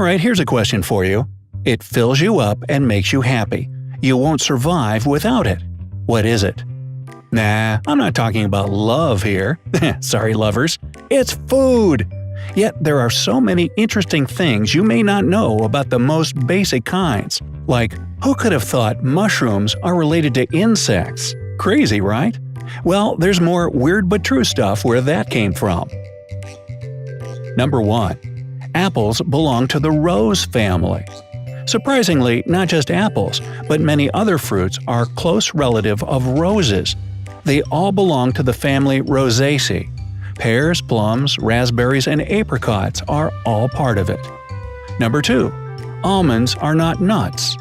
Alright, here's a question for you. It fills you up and makes you happy. You won't survive without it. What is it? Nah, I'm not talking about love here. Sorry, lovers. It's food! Yet there are so many interesting things you may not know about the most basic kinds. Like, who could have thought mushrooms are related to insects? Crazy, right? Well, there's more weird but true stuff where that came from. Number 1. Apples belong to the rose family. Surprisingly, not just apples, but many other fruits are close relative of roses. They all belong to the family Rosaceae. Pears, plums, raspberries, and apricots are all part of it. Number 2. Almonds are not nuts.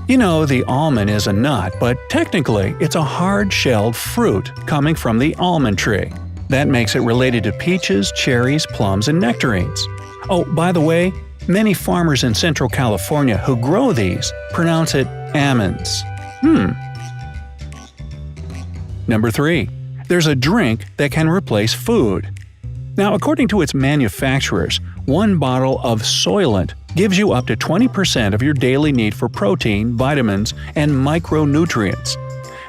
You know, the almond is a nut, but technically it's a hard-shelled fruit coming from the almond tree. That makes it related to peaches, cherries, plums, and nectarines. Oh, by the way, many farmers in Central California who grow these pronounce it almonds. Number 3. There's a drink that can replace food. Now, according to its manufacturers, one bottle of Soylent gives you up to 20% of your daily need for protein, vitamins, and micronutrients.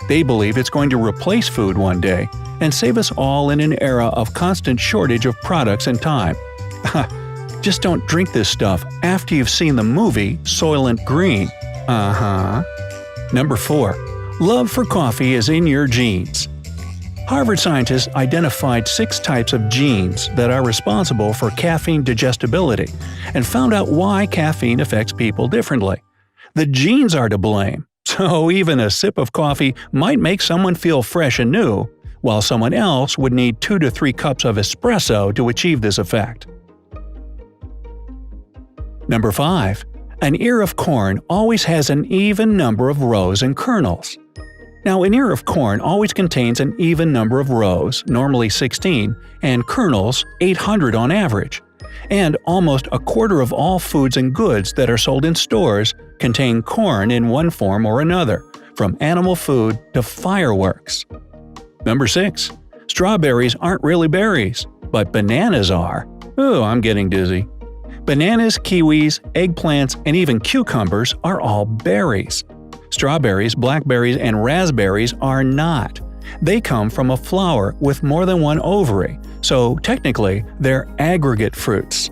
They believe it's going to replace food one day and save us all in an era of constant shortage of products and time. Just don't drink this stuff after you've seen the movie Soylent Green. Number 4. Love for coffee is in your genes. Harvard scientists identified 6 types of genes that are responsible for caffeine digestibility and found out why caffeine affects people differently. The genes are to blame, so even a sip of coffee might make someone feel fresh and new, while someone else would need 2 to 3 cups of espresso to achieve this effect. Number 5. An ear of corn always has an even number of rows and kernels. Now, an ear of corn always contains an even number of rows, normally 16, and kernels, 800 on average. And almost a quarter of all foods and goods that are sold in stores contain corn in one form or another, from animal food to fireworks. Number 6. Strawberries aren't really berries, but bananas are. Oh, I'm getting dizzy. Bananas, kiwis, eggplants, and even cucumbers are all berries. Strawberries, blackberries, and raspberries are not. They come from a flower with more than one ovary, so technically they're aggregate fruits.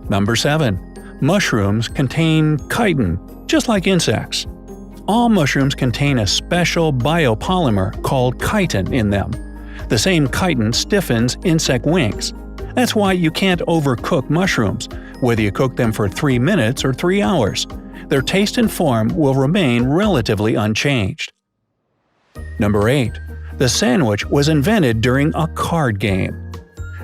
Number 7. Mushrooms contain chitin, just like insects. All mushrooms contain a special biopolymer called chitin in them. The same chitin stiffens insect wings. That's why you can't overcook mushrooms, whether you cook them for 3 minutes or 3 hours. Their taste and form will remain relatively unchanged. Number 8. The sandwich was invented during a card game.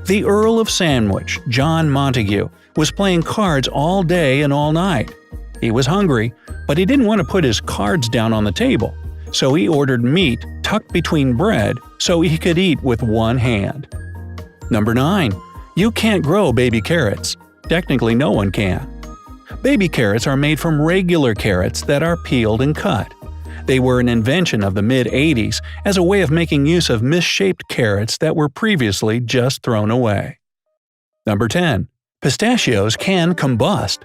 The Earl of Sandwich, John Montague, was playing cards all day and all night. He was hungry, but he didn't want to put his cards down on the table, so he ordered meat tucked between bread so he could eat with one hand. Number 9. You can't grow baby carrots. Technically, no one can. Baby carrots are made from regular carrots that are peeled and cut. They were an invention of the mid-80s as a way of making use of misshaped carrots that were previously just thrown away. Number 10. Pistachios can combust.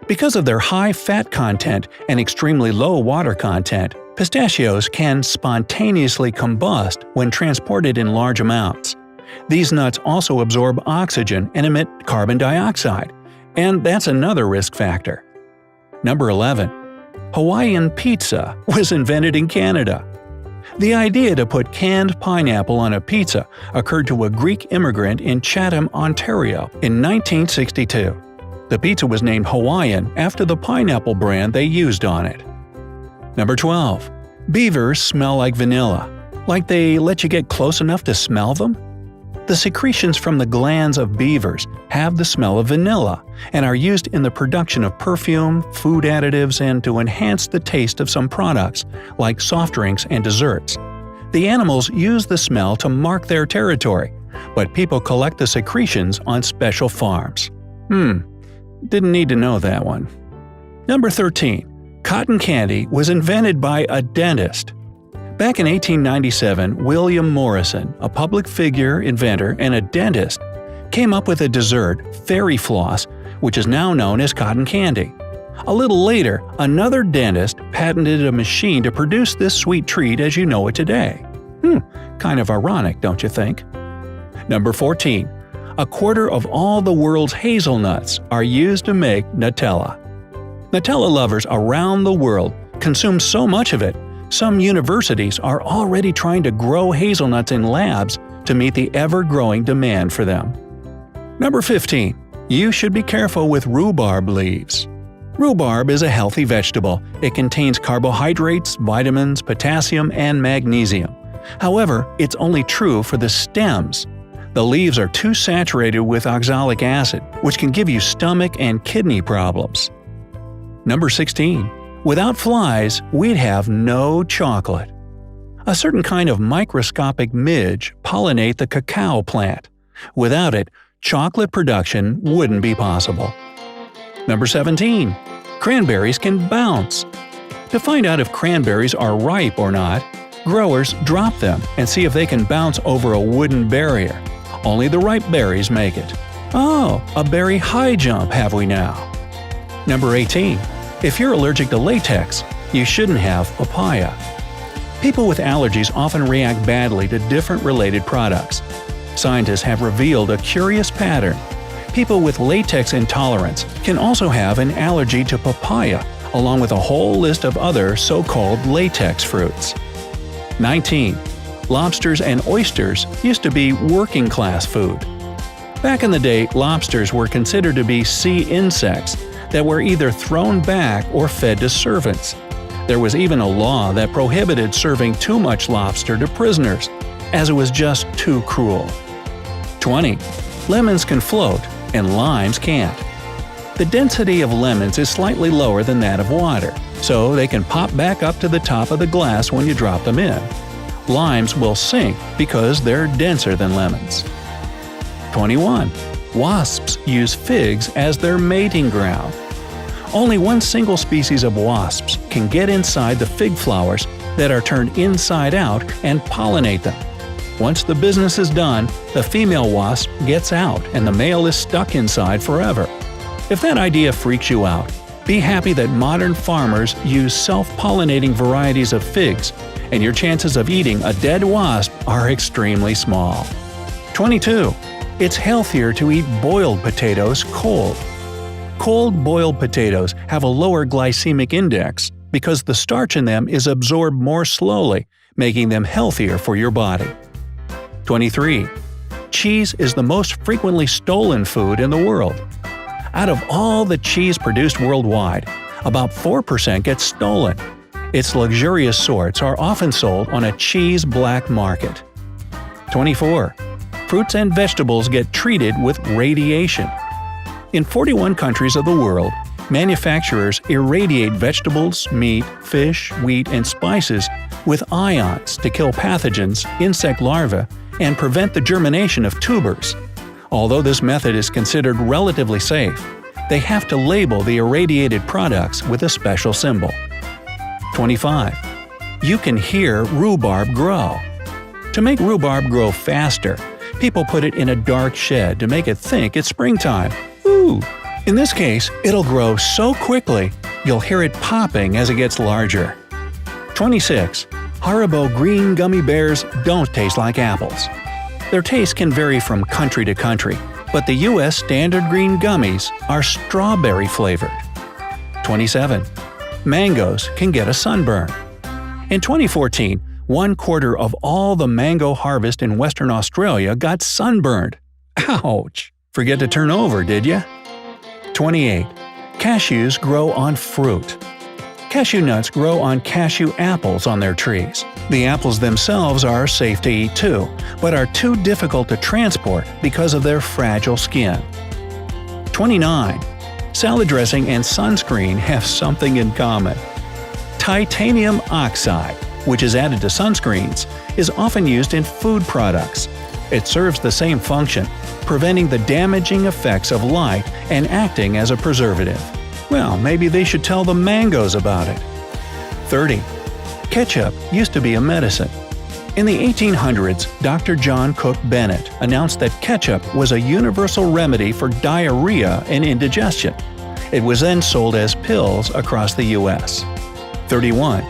Because of their high fat content and extremely low water content, pistachios can spontaneously combust when transported in large amounts. These nuts also absorb oxygen and emit carbon dioxide, and that's another risk factor. Number 11. Hawaiian pizza was invented in Canada. The idea to put canned pineapple on a pizza occurred to a Greek immigrant in Chatham, Ontario, in 1962. The pizza was named Hawaiian after the pineapple brand they used on it. Number 12. Beavers smell like vanilla. Like they let you get close enough to smell them? The secretions from the glands of beavers have the smell of vanilla and are used in the production of perfume, food additives, and to enhance the taste of some products, like soft drinks and desserts. The animals use the smell to mark their territory, but people collect the secretions on special farms. Didn't need to know that one. Number 13. Cotton candy was invented by a dentist. Back in 1897, William Morrison, a public figure, inventor, and a dentist, came up with a dessert, fairy floss, which is now known as cotton candy. A little later, another dentist patented a machine to produce this sweet treat as you know it today. Kind of ironic, don't you think? Number 14. A quarter of all the world's hazelnuts are used to make Nutella. Nutella lovers around the world consume so much of it, some universities are already trying to grow hazelnuts in labs to meet the ever-growing demand for them. Number 15. You should be careful with rhubarb leaves. Rhubarb is a healthy vegetable. It contains carbohydrates, vitamins, potassium, and magnesium. However, it's only true for the stems. The leaves are too saturated with oxalic acid, which can give you stomach and kidney problems. Number 16. Without flies, we'd have no chocolate. A certain kind of microscopic midge pollinate the cacao plant. Without it, chocolate production wouldn't be possible. Number 17. Cranberries can bounce. To find out if cranberries are ripe or not, growers drop them and see if they can bounce over a wooden barrier. Only the ripe berries make it. Oh, a berry high jump have we now. Number 18. If you're allergic to latex, you shouldn't have papaya. People with allergies often react badly to different related products. Scientists have revealed a curious pattern. People with latex intolerance can also have an allergy to papaya, along with a whole list of other so-called latex fruits. 19. Lobsters and oysters used to be working-class food. Back in the day, lobsters were considered to be sea insects that were either thrown back or fed to servants. There was even a law that prohibited serving too much lobster to prisoners, as it was just too cruel. 20. Lemons can float, and limes can't. The density of lemons is slightly lower than that of water, so they can pop back up to the top of the glass when you drop them in. Limes will sink because they're denser than lemons. 21. Wasps use figs as their mating ground. Only one single species of wasps can get inside the fig flowers that are turned inside out and pollinate them. Once the business is done, the female wasp gets out and the male is stuck inside forever. If that idea freaks you out, be happy that modern farmers use self-pollinating varieties of figs, and your chances of eating a dead wasp are extremely small. 22. It's healthier to eat boiled potatoes cold. Cold boiled potatoes have a lower glycemic index because the starch in them is absorbed more slowly, making them healthier for your body. 23. Cheese is the most frequently stolen food in the world. Out of all the cheese produced worldwide, about 4% gets stolen. Its luxurious sorts are often sold on a cheese black market. 24. Fruits and vegetables get treated with radiation. In 41 countries of the world, manufacturers irradiate vegetables, meat, fish, wheat, and spices with ions to kill pathogens, insect larvae, and prevent the germination of tubers. Although this method is considered relatively safe, they have to label the irradiated products with a special symbol. 25. You can hear rhubarb grow. To make rhubarb grow faster, people put it in a dark shed to make it think it's springtime. Ooh! In this case, it'll grow so quickly, you'll hear it popping as it gets larger. 26. Haribo green gummy bears don't taste like apples. Their taste can vary from country to country, but the U.S. standard green gummies are strawberry flavored. 27. Mangoes can get a sunburn. In 2014, 1/4 of all the mango harvest in Western Australia got sunburned. Ouch! Forget to turn over, did ya? 28. Cashews grow on fruit. Cashew nuts grow on cashew apples on their trees. The apples themselves are safe to eat too, but are too difficult to transport because of their fragile skin. 29. Salad dressing and sunscreen have something in common. Titanium oxide, which is added to sunscreens, is often used in food products. It serves the same function, preventing the damaging effects of light and acting as a preservative. Well, maybe they should tell the mangoes about it. 30. Ketchup used to be a medicine. In the 1800s, Dr. John Cook Bennett announced that ketchup was a universal remedy for diarrhea and indigestion. It was then sold as pills across the U.S. 31.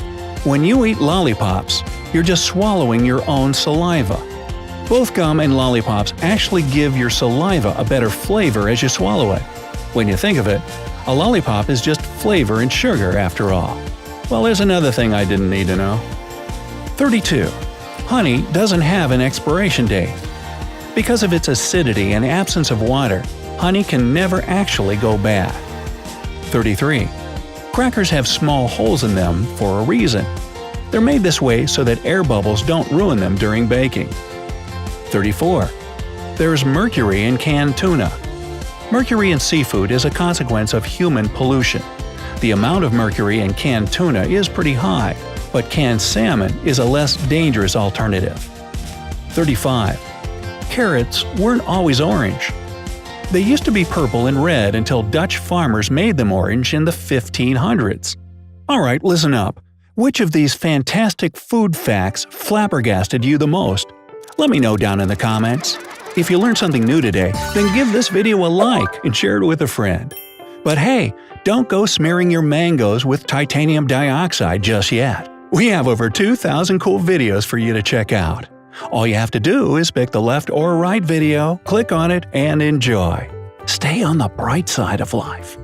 When you eat lollipops, you're just swallowing your own saliva. Both gum and lollipops actually give your saliva a better flavor as you swallow it. When you think of it, a lollipop is just flavor and sugar after all. Well, there's another thing I didn't need to know. 32. Honey doesn't have an expiration date. Because of its acidity and absence of water, honey can never actually go bad. 33. Crackers have small holes in them for a reason. They're made this way so that air bubbles don't ruin them during baking. 34. There's mercury in canned tuna. Mercury in seafood is a consequence of human pollution. The amount of mercury in canned tuna is pretty high, but canned salmon is a less dangerous alternative. 35. Carrots weren't always orange. They used to be purple and red until Dutch farmers made them orange in the 1500s. Alright, listen up. Which of these fantastic food facts flabbergasted you the most? Let me know down in the comments. If you learned something new today, then give this video a like and share it with a friend. But hey, don't go smearing your mangoes with titanium dioxide just yet. We have over 2,000 cool videos for you to check out. All you have to do is pick the left or right video, click on it, and enjoy. Stay on the bright side of life.